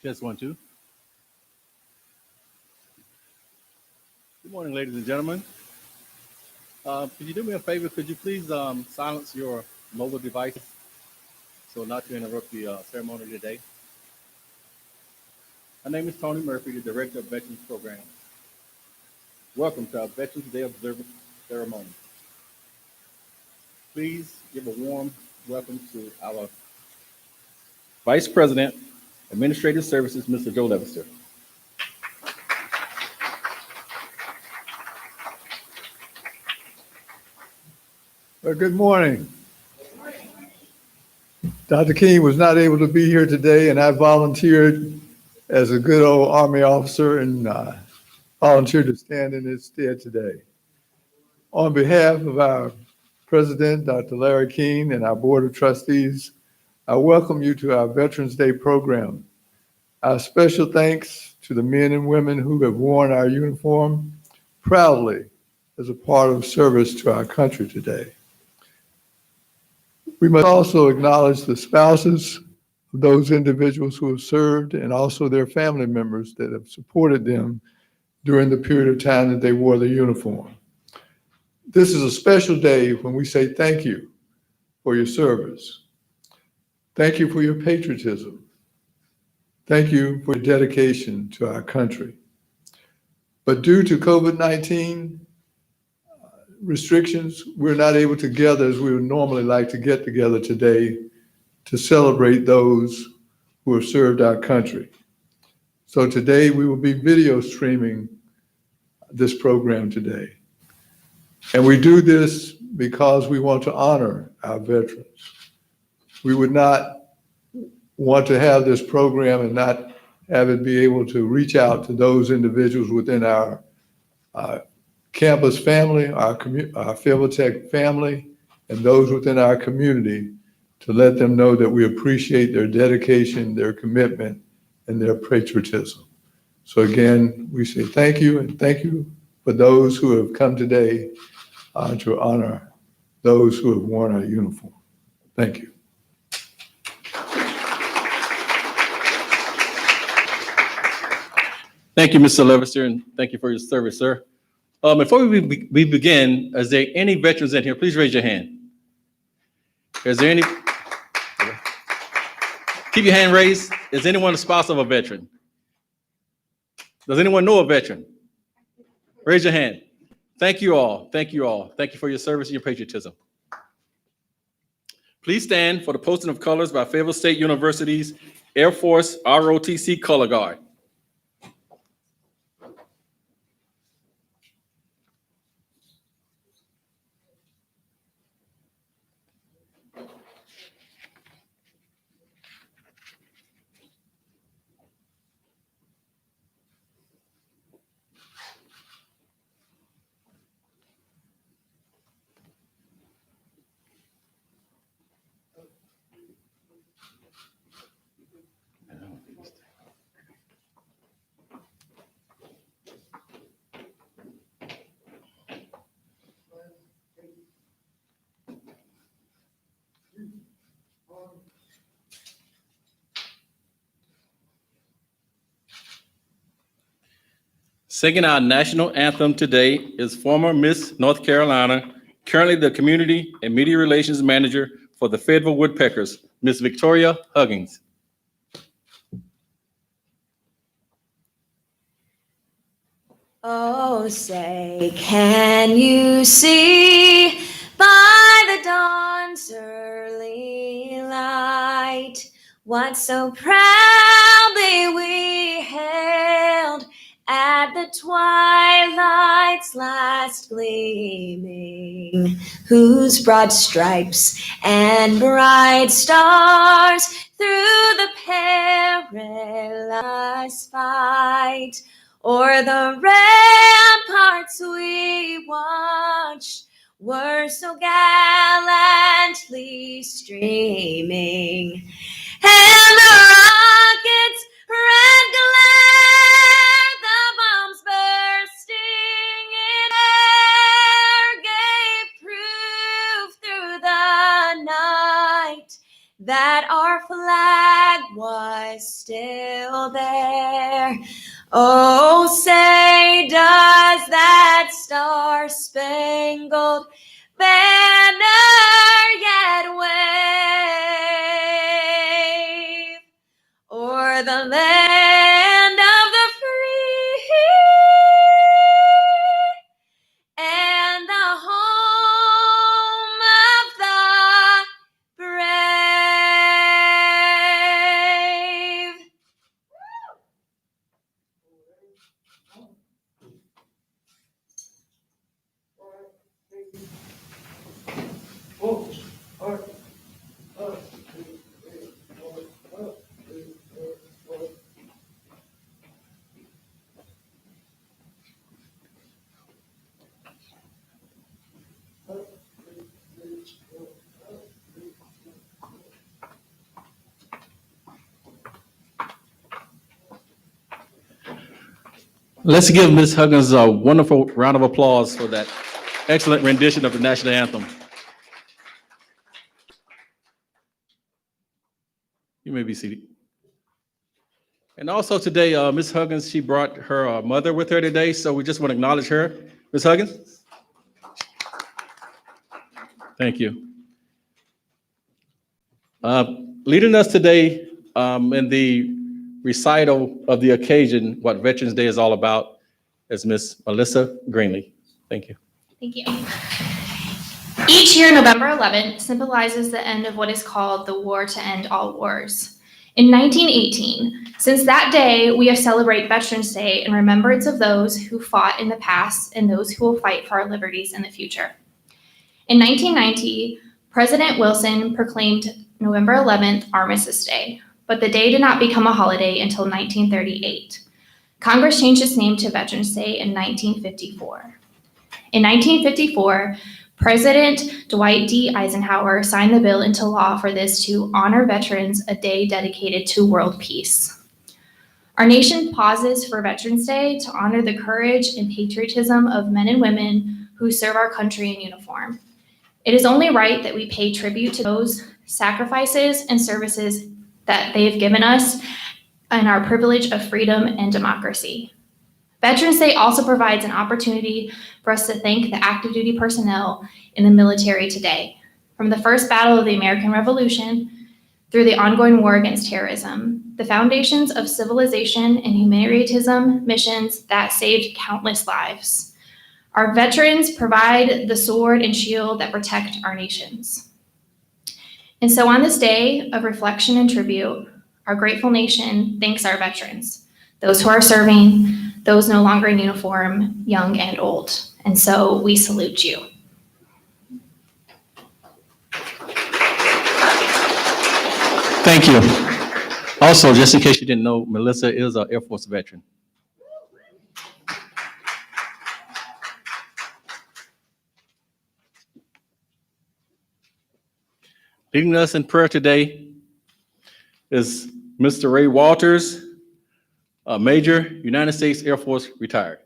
Just 1, 2. Good morning, ladies and gentlemen. Could you do me a favor? Could you please silence your mobile devices so not to interrupt the ceremony today? My name is Tony Murphy, the Director of Veterans Programs. Welcome to our Veterans Day Observance Ceremony. Please give a warm welcome to our Vice President, Administrative Services, Mr. Joe Levester. Well, good morning. Dr. King was not able to be here today, and I volunteered as a good old Army officer and volunteered to stand in his stead today. On behalf of our President, Dr. Larry King, and our Board of Trustees, I welcome you to our Veterans Day program. Our special thanks to the men and women who have worn our uniform proudly as a part of service to our country today. We must also acknowledge the spouses of those individuals who have served and also their family members that have supported them during the period of time that they wore the uniform. This is a special day when we say thank you for your service. Thank you for your patriotism. Thank you for your dedication to our country. But due to COVID-19 restrictions, we're not able to gather as we would normally like to get together today to celebrate those who have served our country. So today we will be video streaming this program today. And we do this because we want to honor our veterans. We would not want to have this program and not have it be able to reach out to those individuals within our campus family, our Tech family, and those within our community to let them know that we appreciate their dedication, their commitment, and their patriotism. So again, we say thank you, and thank you for those who have come today to honor those who have worn our uniform. Thank you. Thank you, Mr. Levester, and thank you for your service, sir. Before we begin, is there any veterans in here? Please raise your hand. Is there any? Keep your hand raised. Is anyone a spouse of a veteran? Does anyone know a veteran? Raise your hand. Thank you all. Thank you all. Thank you for your service and your patriotism. Please stand for the posting of colors by Fayetteville State University's Air Force ROTC Color Guard. Singing our national anthem today is former Miss North Carolina, currently the Community and Media Relations Manager for the Fayetteville Woodpeckers, Miss Victoria Huggins. Oh, say, can you see by the dawn's early light what so proudly we hailed at the twilight's last gleaming, whose broad stripes and bright stars through the perilous fight o'er the ramparts we watched were so gallantly streaming, and the rockets' red glare, the bombs bursting in air, gave proof through the night that our flag was still there. Oh, say does that star-spangled banner yet wave o'er the land of the free and the home of the brave? Let's give Ms. Huggins a wonderful round of applause for that excellent rendition of the national anthem. You may be seated. And also today, Ms. Huggins, she brought her mother with her today, so we just want to acknowledge her. Ms. Huggins? Thank you. Leading us today in the recital of the occasion, what Veterans Day is all about, is Ms. Melissa Greenlee. Thank you. Thank you. Each year, November 11th symbolizes the end of what is called the War to End All Wars. In 1918, since that day, we have celebrated Veterans Day in remembrance of those who fought in the past and those who will fight for our liberties in the future. In 1990, President Wilson proclaimed November 11th Armistice Day, but the day did not become a holiday until 1938. Congress changed its name to Veterans Day in 1954. In 1954, President Dwight D. Eisenhower signed the bill into law for this to honor veterans, a day dedicated to world peace. Our nation pauses for Veterans Day to honor the courage and patriotism of men and women who serve our country in uniform. It is only right that we pay tribute to those sacrifices and services that they have given us and our privilege of freedom and democracy. Veterans Day also provides an opportunity for us to thank the active duty personnel in the military today. From the first battle of the American Revolution through the ongoing war against terrorism, the foundations of civilization and humanitarianism missions that saved countless lives. Our veterans provide the sword and shield that protect our nations. And so on this day of reflection and tribute, our grateful nation thanks our veterans, those who are serving, those no longer in uniform, young and old. And so we salute you. Thank you. Also, just in case you didn't know, Melissa is an Air Force veteran. Leading us in prayer today is Mr. Ray Walters, a Major, United States Air Force, retired.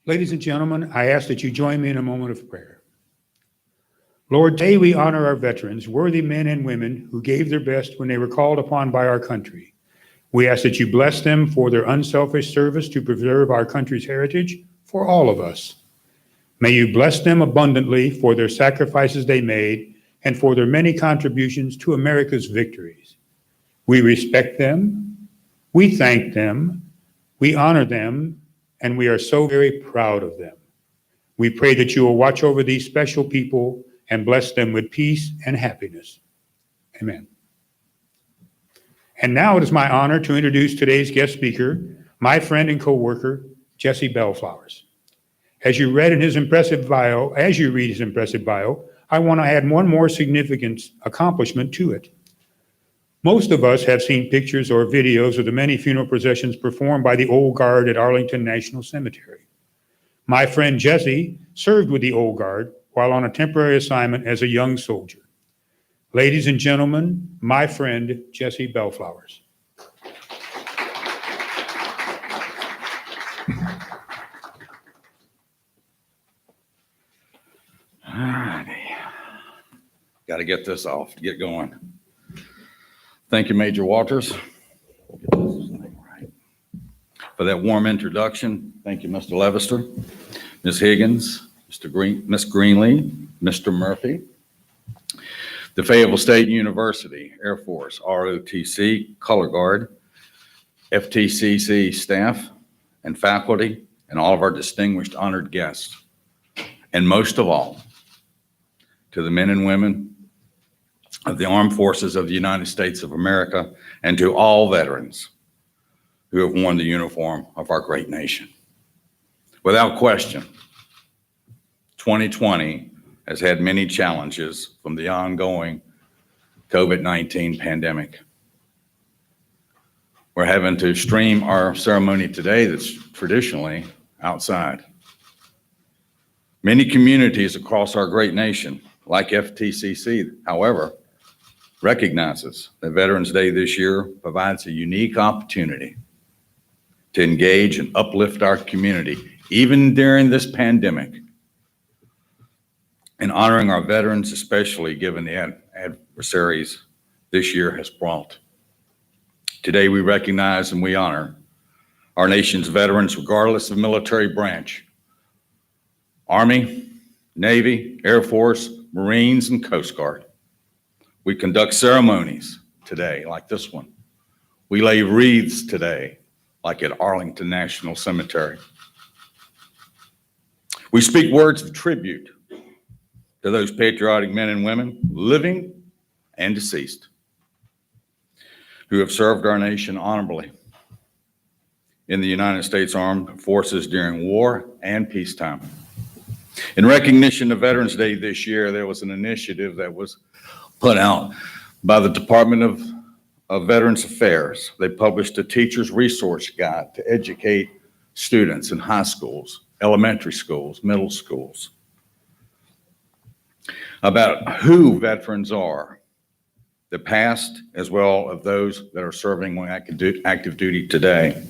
Ladies and gentlemen, I ask that you join me in a moment of prayer. Lord, today we honor our veterans, worthy men and women who gave their best when they were called upon by our country. We ask that you bless them for their unselfish service to preserve our country's heritage for all of us. May you bless them abundantly for their sacrifices they made and for their many contributions to America's victories. We respect them, we thank them, we honor them, and we are so very proud of them. We pray that you will watch over these special people and bless them with peace and happiness. Amen. And now it is my honor to introduce today's guest speaker, my friend and co-worker, Jesse Bellflowers. As you read his impressive bio, I want to add one more significant accomplishment to it. Most of us have seen pictures or videos of the many funeral processions performed by the Old Guard at Arlington National Cemetery. My friend Jesse served with the Old Guard while on a temporary assignment as a young soldier. Ladies and gentlemen, my friend Jesse Bellflowers. Got to get this off to get going. Thank you, Major Walters. We'll get this thing right. For that warm introduction. Thank you, Mr. Levester, Ms. Higgins, Ms. Greenlee, Mr. Murphy. The Fayetteville State University, Air Force, ROTC, Color Guard, FTCC staff and faculty, and all of our distinguished honored guests. And most of all, to the men and women of the Armed Forces of the United States of America, and to all veterans who have worn the uniform of our great nation. Without question, 2020 has had many challenges from the ongoing COVID-19 pandemic. We're having to stream our ceremony today that's traditionally outside. Many communities across our great nation, like FTCC, however, recognizes that Veterans Day this year provides a unique opportunity to engage and uplift our community, even during this pandemic, and honoring our veterans, especially given the adversaries this year has brought. Today, we recognize and we honor our nation's veterans, regardless of military branch: Army, Navy, Air Force, Marines, and Coast Guard. We conduct ceremonies today, like this one. We lay wreaths today, like at Arlington National Cemetery. We speak words of tribute to those patriotic men and women, living and deceased, who have served our nation honorably in the United States Armed Forces during war and peacetime. In recognition of Veterans Day this year, there was an initiative that was put out by the Department of Veterans Affairs. They published a teacher's resource guide to educate students in high schools, elementary schools, middle schools, about who veterans are, the past as well as those that are serving on active duty today.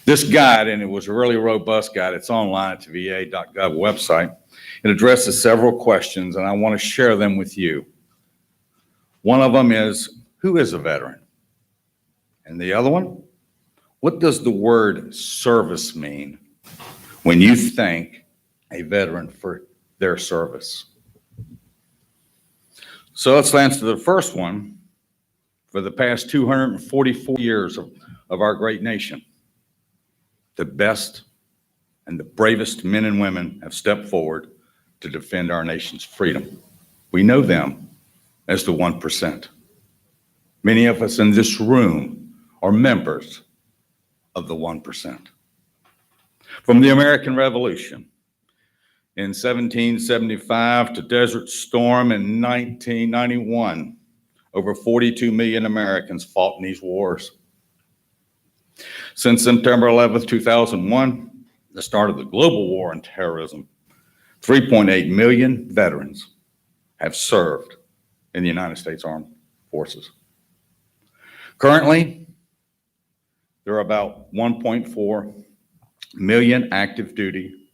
This guide, and it was a really robust guide, it's online at the va.gov website. It addresses several questions, and I want to share them with you. One of them is, who is a veteran? And the other one, what does the word service mean when you thank a veteran for their service? So let's answer the first one. For the past 244 years of our great nation, the best and the bravest men and women have stepped forward to defend our nation's freedom. We know them as the 1%. Many of us in this room are members of the 1%. From the American Revolution in 1775 to Desert Storm in 1991, over 42 million Americans fought in these wars. Since September 11th, 2001, the start of the global war on terrorism, 3.8 million veterans have served in the United States Armed Forces. Currently, there are about 1.4 million active duty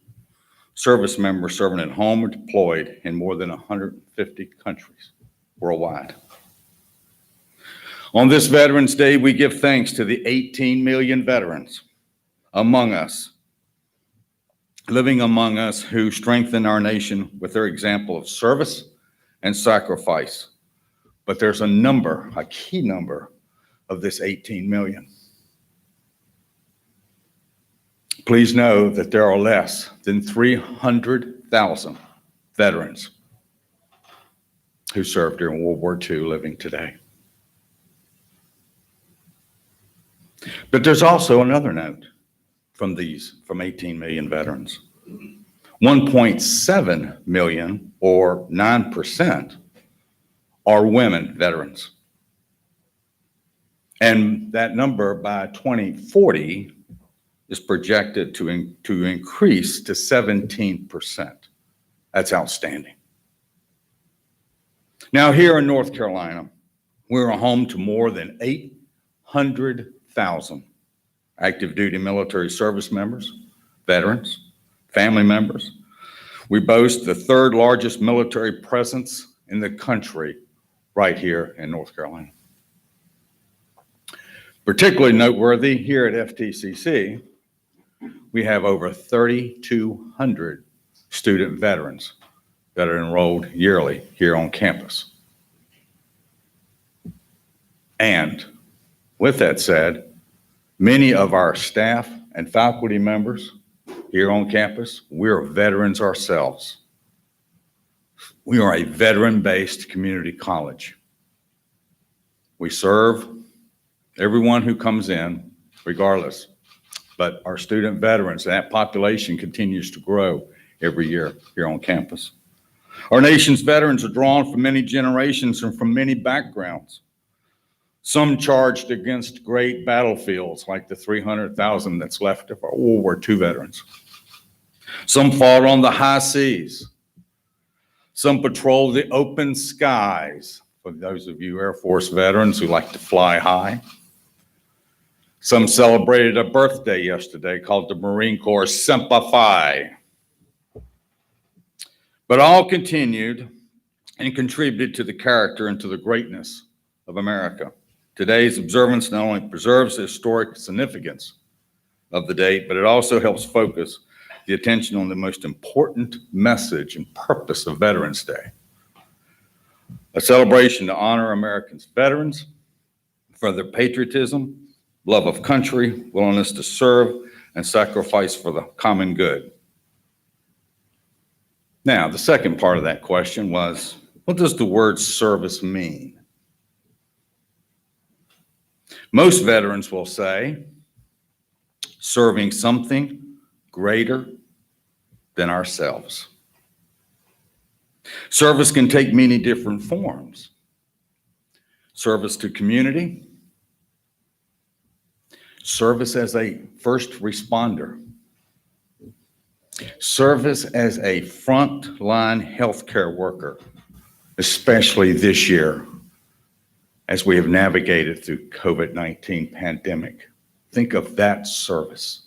service members serving at home or deployed in more than 150 countries worldwide. On this Veterans Day, we give thanks to the 18 million veterans among us, living among us, who strengthen our nation with their example of service and sacrifice. But there's a number, a key number of this 18 million. Please know that there are less than 300,000 veterans who served during World War II living today. But there's also another note from 18 million veterans. 1.7 million, or 9%, are women veterans. And that number by 2040 is projected to increase to 17%. That's outstanding. Now, here in North Carolina, we're home to more than 800,000 active duty military service members, veterans, family members. We boast the third largest military presence in the country right here in North Carolina. Particularly noteworthy here at FTCC, we have over 3,200 student veterans that are enrolled yearly here on campus. And with that said, many of our staff and faculty members here on campus, we're veterans ourselves. We are a veteran-based community college. We serve everyone who comes in, regardless, but our student veterans, that population continues to grow every year here on campus. Our nation's veterans are drawn from many generations and from many backgrounds. Some charged against great battlefields like the 300,000 that's left of our World War II veterans. Some fought on the high seas. Some patrolled the open skies, for those of you Air Force veterans who like to fly high. Some celebrated a birthday yesterday called the Marine Corps Semper Fi. But all continued and contributed to the character and to the greatness of America. Today's observance not only preserves the historic significance of the date, but it also helps focus the attention on the most important message and purpose of Veterans Day. A celebration to honor Americans' veterans for their patriotism, love of country, willingness to serve, and sacrifice for the common good. Now, the second part of that question was, what does the word service mean? Most veterans will say, serving something greater than ourselves. Service can take many different forms. Service to community, service as a first responder, service as a frontline healthcare worker, especially this year as we have navigated through COVID-19 pandemic. Think of that service.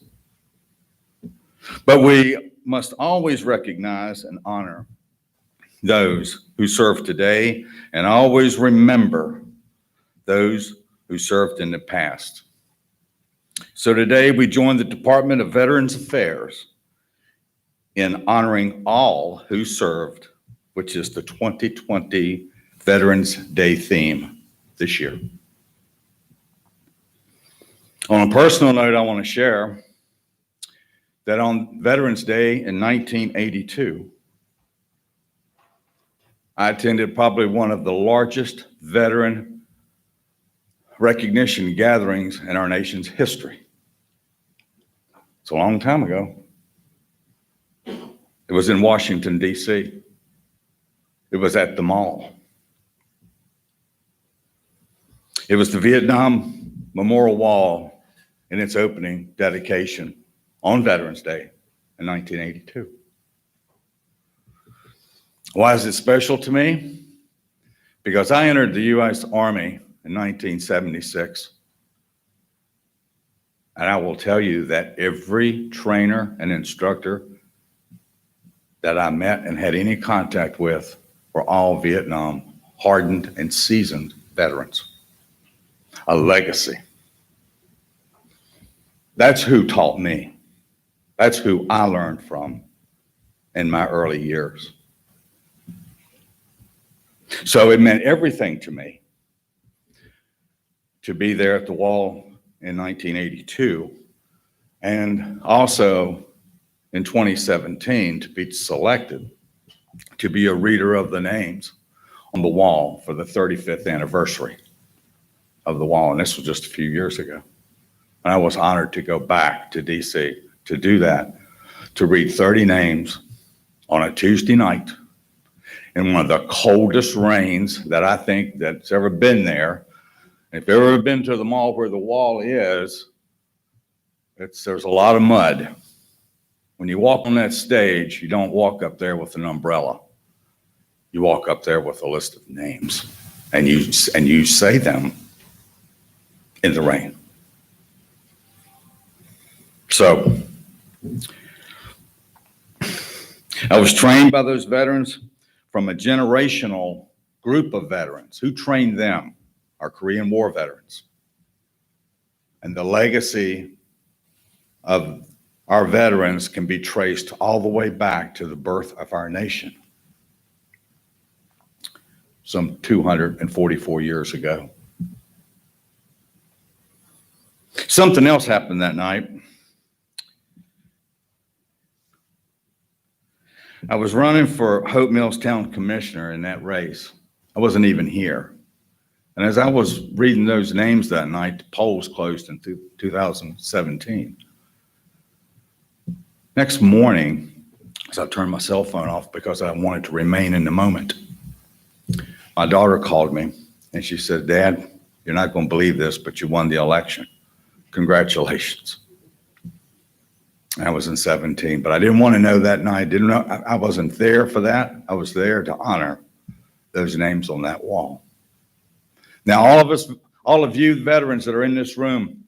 But we must always recognize and honor those who serve today and always remember those who served in the past. So today we join the Department of Veterans Affairs in honoring all who served, which is the 2020 Veterans Day theme this year. On a personal note, I want to share that on Veterans Day in 1982, I attended probably one of the largest veteran recognition gatherings in our nation's history. It's a long time ago. It was in Washington, D.C. It was at the mall. It was the Vietnam Memorial Wall in its opening dedication on Veterans Day in 1982. Why is it special to me? Because I entered the U.S. Army in 1976. And I will tell you that every trainer and instructor that I met and had any contact with were all Vietnam hardened and seasoned veterans. A legacy. That's who taught me. That's who I learned from in my early years. So it meant everything to me to be there at the wall in 1982 and also in 2017 to be selected to be a reader of the names on the wall for the 35th anniversary of the wall. And this was just a few years ago. And I was honored to go back to DC to do that, to read 30 names on a Tuesday night in one of the coldest rains that I think that's ever been there. If you've ever been to the mall where the wall is, there's a lot of mud. When you walk on that stage, you don't walk up there with an umbrella. You walk up there with a list of names, and you say them in the rain. So I was trained by those veterans from a generational group of veterans. Who trained them? Our Korean War veterans. And the legacy of our veterans can be traced all the way back to the birth of our nation, some 244 years ago. Something else happened that night. I was running for Hope Mills Town Commissioner in that race. I wasn't even here. And as I was reading those names that night, the polls closed in 2017. Next morning, as I turned my cell phone off because I wanted to remain in the moment, my daughter called me and she said, "Dad, you're not going to believe this, but you won the election. Congratulations." I was in 17, but I didn't want to know that night. Didn't know, I wasn't there for that. I was there to honor those names on that wall. Now, all of you veterans that are in this room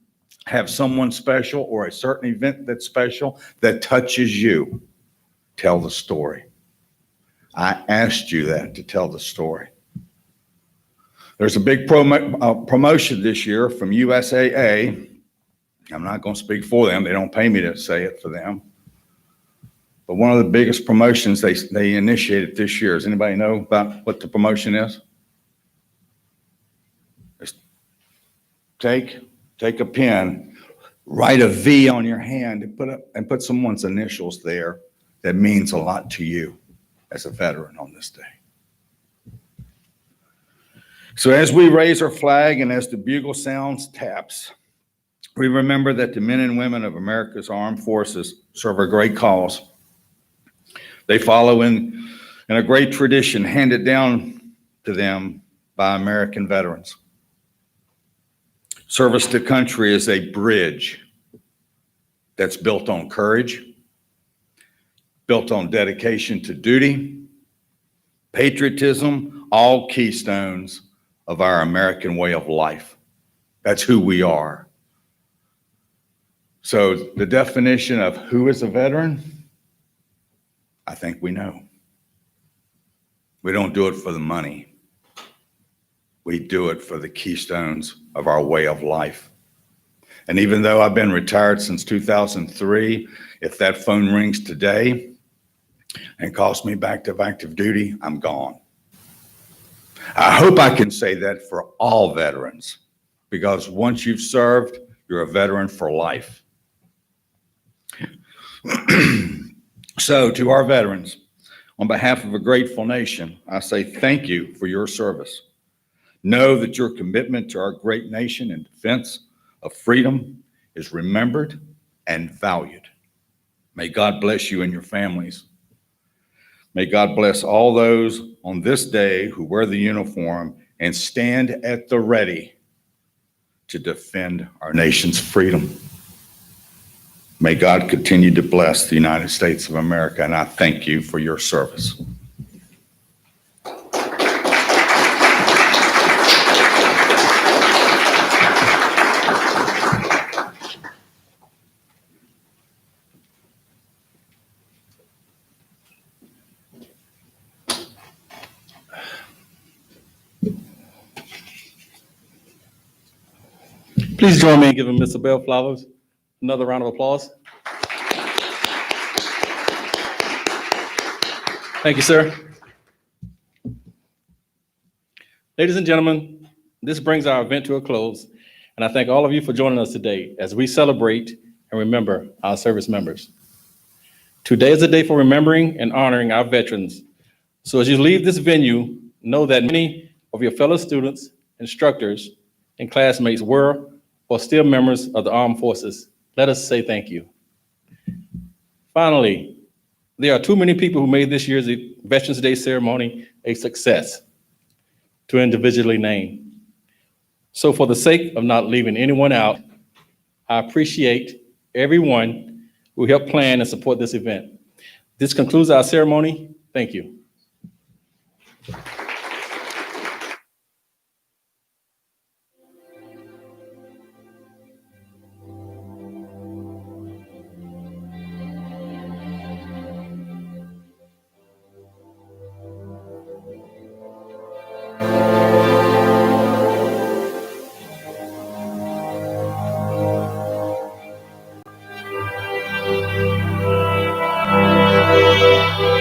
have someone special or a certain event that's special that touches you. Tell the story. I asked you that to tell the story. There's a big promotion this year from USAA. I'm not going to speak for them. They don't pay me to say it for them. But one of the biggest promotions they initiated this year. Does anybody know about what the promotion is? Just take a pen, write a V on your hand and put someone's initials there that means a lot to you as a veteran on this day. So as we raise our flag and as the bugle sounds taps, we remember that the men and women of America's armed forces serve a great cause. They follow in a great tradition handed down to them by American veterans. Service to country is a bridge that's built on courage, built on dedication to duty, patriotism, all keystones of our American way of life. That's who we are. So the definition of who is a veteran, I think we know. We don't do it for the money. We do it for the keystones of our way of life. And even though I've been retired since 2003, if that phone rings today and calls me back to active duty, I'm gone. I hope I can say that for all veterans, because once you've served, you're a veteran for life. So to our veterans, on behalf of a grateful nation, I say thank you for your service. Know that your commitment to our great nation in defense of freedom is remembered and valued. May God bless you and your families. May God bless all those on this day who wear the uniform and stand at the ready to defend our nation's freedom. May God continue to bless the United States of America, and I thank you for your service. Please join me in giving Mr. Bellflowers another round of applause. Thank you, sir. Ladies and gentlemen, this brings our event to a close, and I thank all of you for joining us today as we celebrate and remember our service members. Today is a day for remembering and honoring our veterans. So as you leave this venue, know that many of your fellow students, instructors, and classmates were or still members of the armed forces. Let us say thank you. Finally, there are too many people who made this year's Veterans Day ceremony a success to individually name. So for the sake of not leaving anyone out, I appreciate everyone who helped plan and support this event. This concludes our ceremony. Thank you.